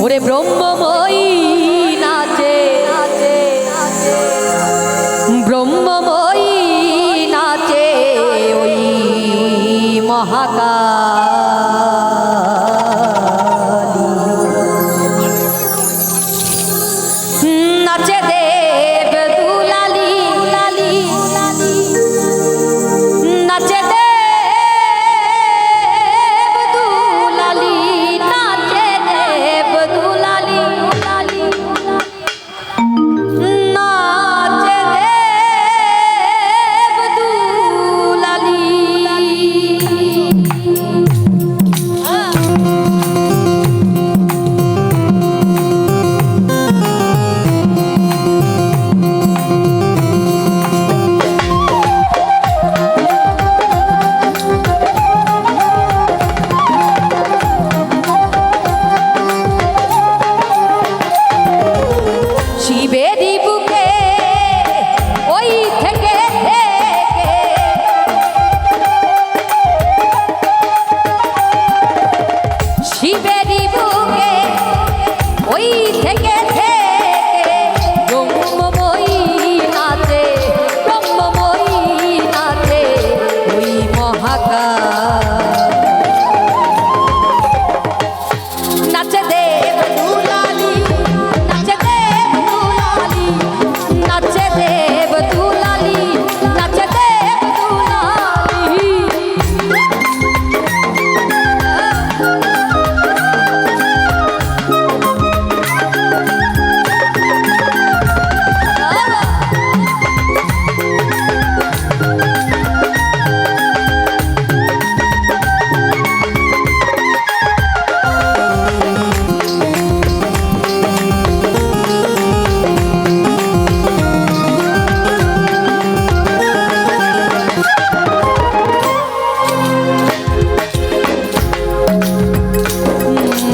ওরে ব্রহ্মময়ী নাচে ব্রহ্মময়ী নাচে ওই মহাকালী নাচে দেব দুলালি নাচে দেব দুলালি নাচে দেব দুলালি নাচে দেব দুলালি শিবেরই বুকে ওই থেকে শিবেরই বুকে ওই থেকে ব্রহ্মময়ী নাচে ব্রহ্মময়ী নাচে ওই মহাকাল নাচে দেব দুলালি নাচে দেব দুলালি নাচে দেব দুলালি নাচে দেব দুলালি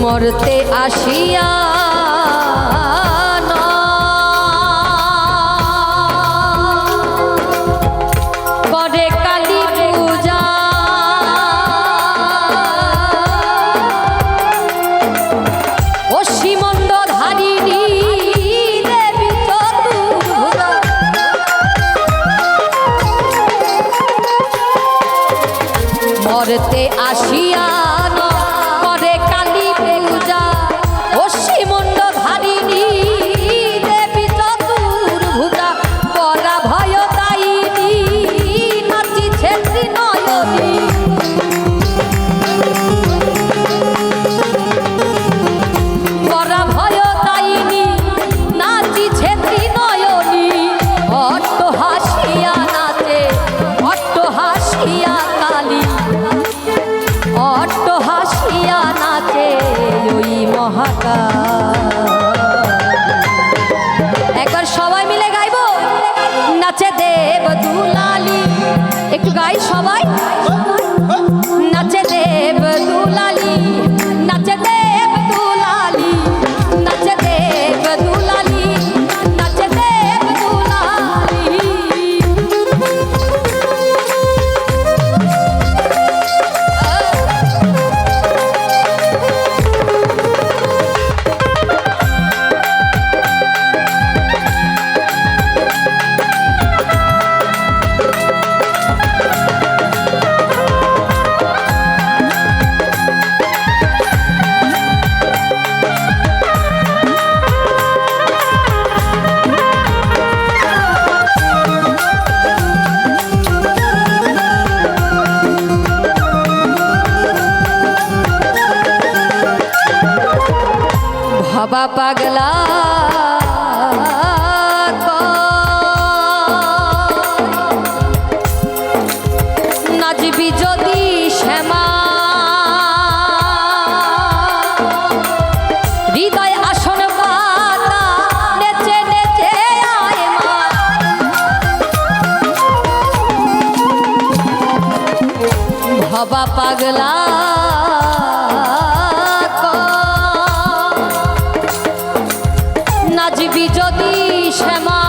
মরতে আসিয়া করে কালী পূজা অসীমণ্ডধারিণী দেবী চতুর্ভুজা মরতে আসিয়া করে কালী পূজা অসীমণ্ডধারিণী দেবী চতুর্ভুজা পরা ভয়দায়িনী নাচিছে ত্রিনয়নী পরা ভয়দায়িনী নাচিছে ত্রিনয়নী অট্ট হাসিয়া নাচে অট্ট হাসিয়া কালী অট্ট হাসিয়া নাচে ওই মহাকাল একবার সবাই মিলে গাইবো নাচে দেব দুলালি একটু গাই সবাই নাচে দেব দুলালি নাচে দেব দুলালি নাচে দেব দুলালি নাচে দেব দুলালি ভবা পাগলা নাচবি যদি শ্যামা হৃদয় আসন পাতা নেচে নেচে আয় মা ভবা পাগলা নাচবি যদি শ্যামা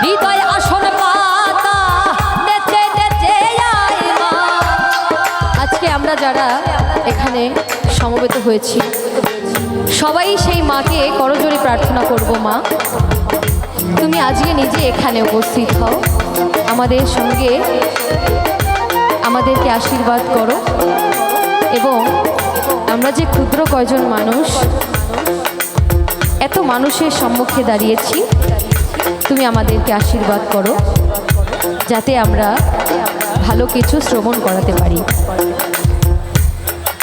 হৃদয় আসন পাতা নেচে নেচে আয় মা। আজকে আমরা যারা আমরা এখানে সমবেত হয়েছি, সবাই সেই মাকে করজোড়ে প্রার্থনা করব। মা, তুমি আজকে নিজে এখানে উপস্থিত হও, আমাদের সঙ্গে আমাদেরকে আশীর্বাদ করো, এবং আমরা যে ক্ষুদ্র কয়জন মানুষ এত মানুষের সম্মুখে দাঁড়িয়েছি, তুমি আমাদেরকে আশীর্বাদ করো যাতে আমরা ভালো কিছু শ্রবণ করাতে পারি।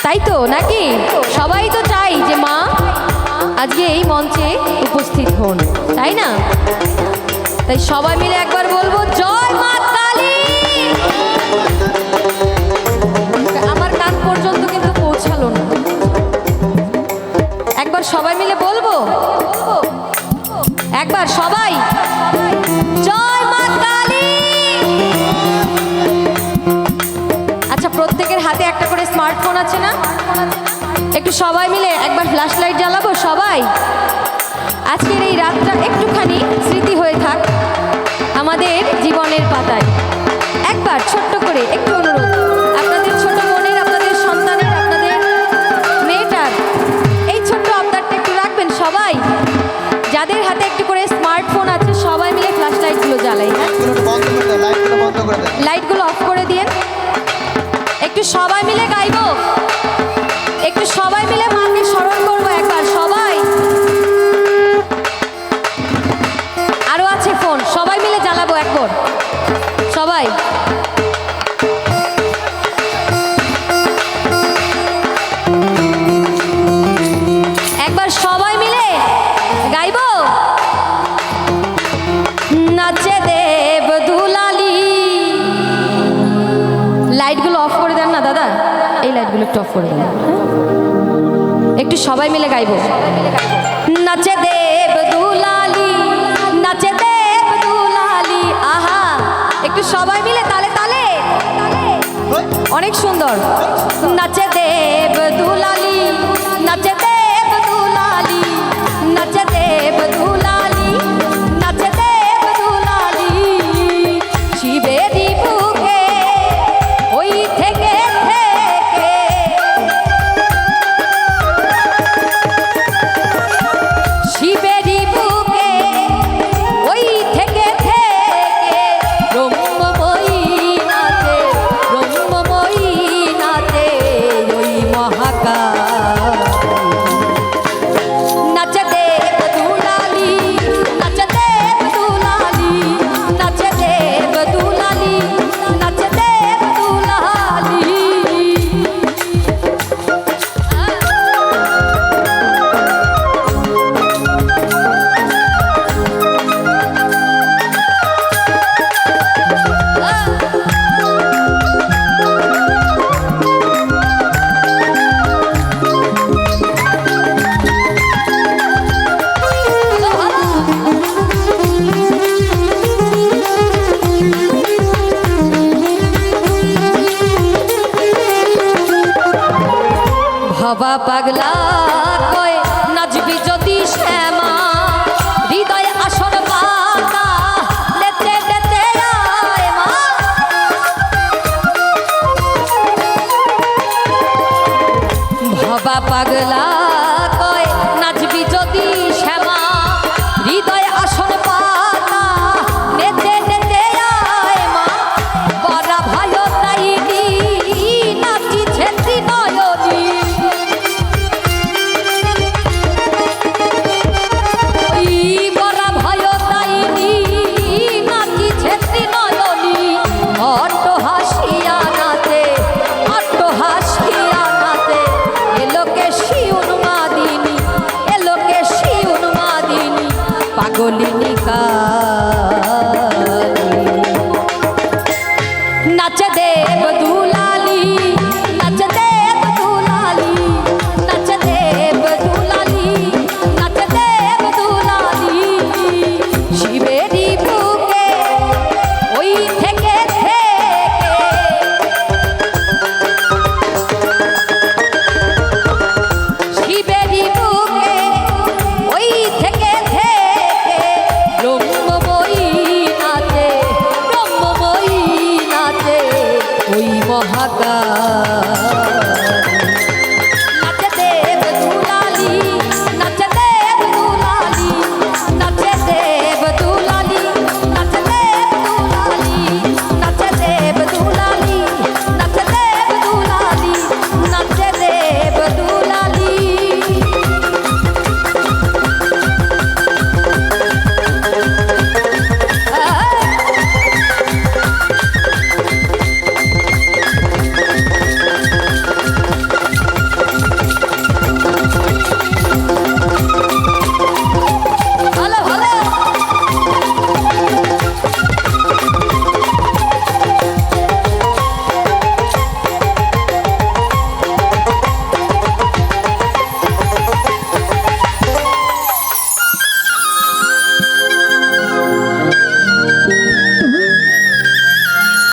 তাই তো নাকি? সবাই তো চাই যে মা আজকে এই মঞ্চে উপস্থিত হন, তাই না? তাই সবাই মিলে একবার বলবো জয় মা কালী। আমার কান পর্যন্ত কিন্তু পৌঁছালো না, একবার সবাই মিলে বলবো, একবার সবাই জয় মা কালী। আচ্ছা, প্রত্যেকের হাতে একটা করে স্মার্টফোন আছে না? একটু সবাই মিলে একবার ফ্ল্যাশ লাইট জ্বালাবো সবাই। আজকের এই রাতটা একটুখানি স্মৃতি হয়ে থাক আমাদের জীবনের পাতায়। একবার ছোট্ট করে একটু অনুরোধ, আপনাদের ছোট বোনের, আপনাদের সন্তানের, আপনাদের মেয়েটার এই ছোট্ট আবদারটা একটু রাখবেন সবাই। যাদের হাতে একটু করে স্মার্টফোন আছে সবাই মিলে ফ্ল্যাশ লাইটগুলো জ্বালাই। হ্যাঁ, লাইটগুলো অফ করে দিন। একটু সবাই মিলে গাইবো, একটু সবাই মিলে মাকে স্মরণ করবো একবার সবাই। আরো আছে ফোন, সবাই মিলে জ্বালাবো একবার সবাই। একবার সবাই মিলে গাইবো নাচে দেব দুলালি। লাইটগুলো অফ করে দেন না দাদা, এই লাইটগুলো একটু অফ করে দেন। একটু সবাই মিলে গাইবো নাচে দেব দুলালি, নাচে দেব দুলালি। আহা, একটু সবাই মিলে তালে তালে, অনেক সুন্দর। নাচে দেব দুলালি, নাচে দেব দুলালি, নাচে দেব দুলালি, নাচে দেব দুলালি। শিবেরি বুকে ওই থেকে থেকে শিবেরি বুকে ওই থেকে থেকে ব্রহ্মময়ী নাচে, ব্রহ্মময়ী নাচে ওই মহাকাল। নাচে দেব দুলালি, নাচে দেব দুলালি, নাচে দেব দুলালি, নাচে দেব দুলালি। ভবা পাগলা কয় নাচবি যদি শ্যামা, হৃদয় আসন পাতা নেচে নেচে আয় মা। ভবা পাগলা কয় নাচবি যদি শ্যামা, হৃদয় আসন পাতা নেচে নেচে আয় মা। বরা ভালো তাইনি নাচিছে ত্রিনয়নী, বরা ভয় তাইনি নাচিছে ত্রিনয়নী। অট্ট হাসিয়া নাচে, অট্ট হাসিয়া নাচে এলোকে শিউন মাদিনী, এলোকে শিউন মাদিনী। পাগলি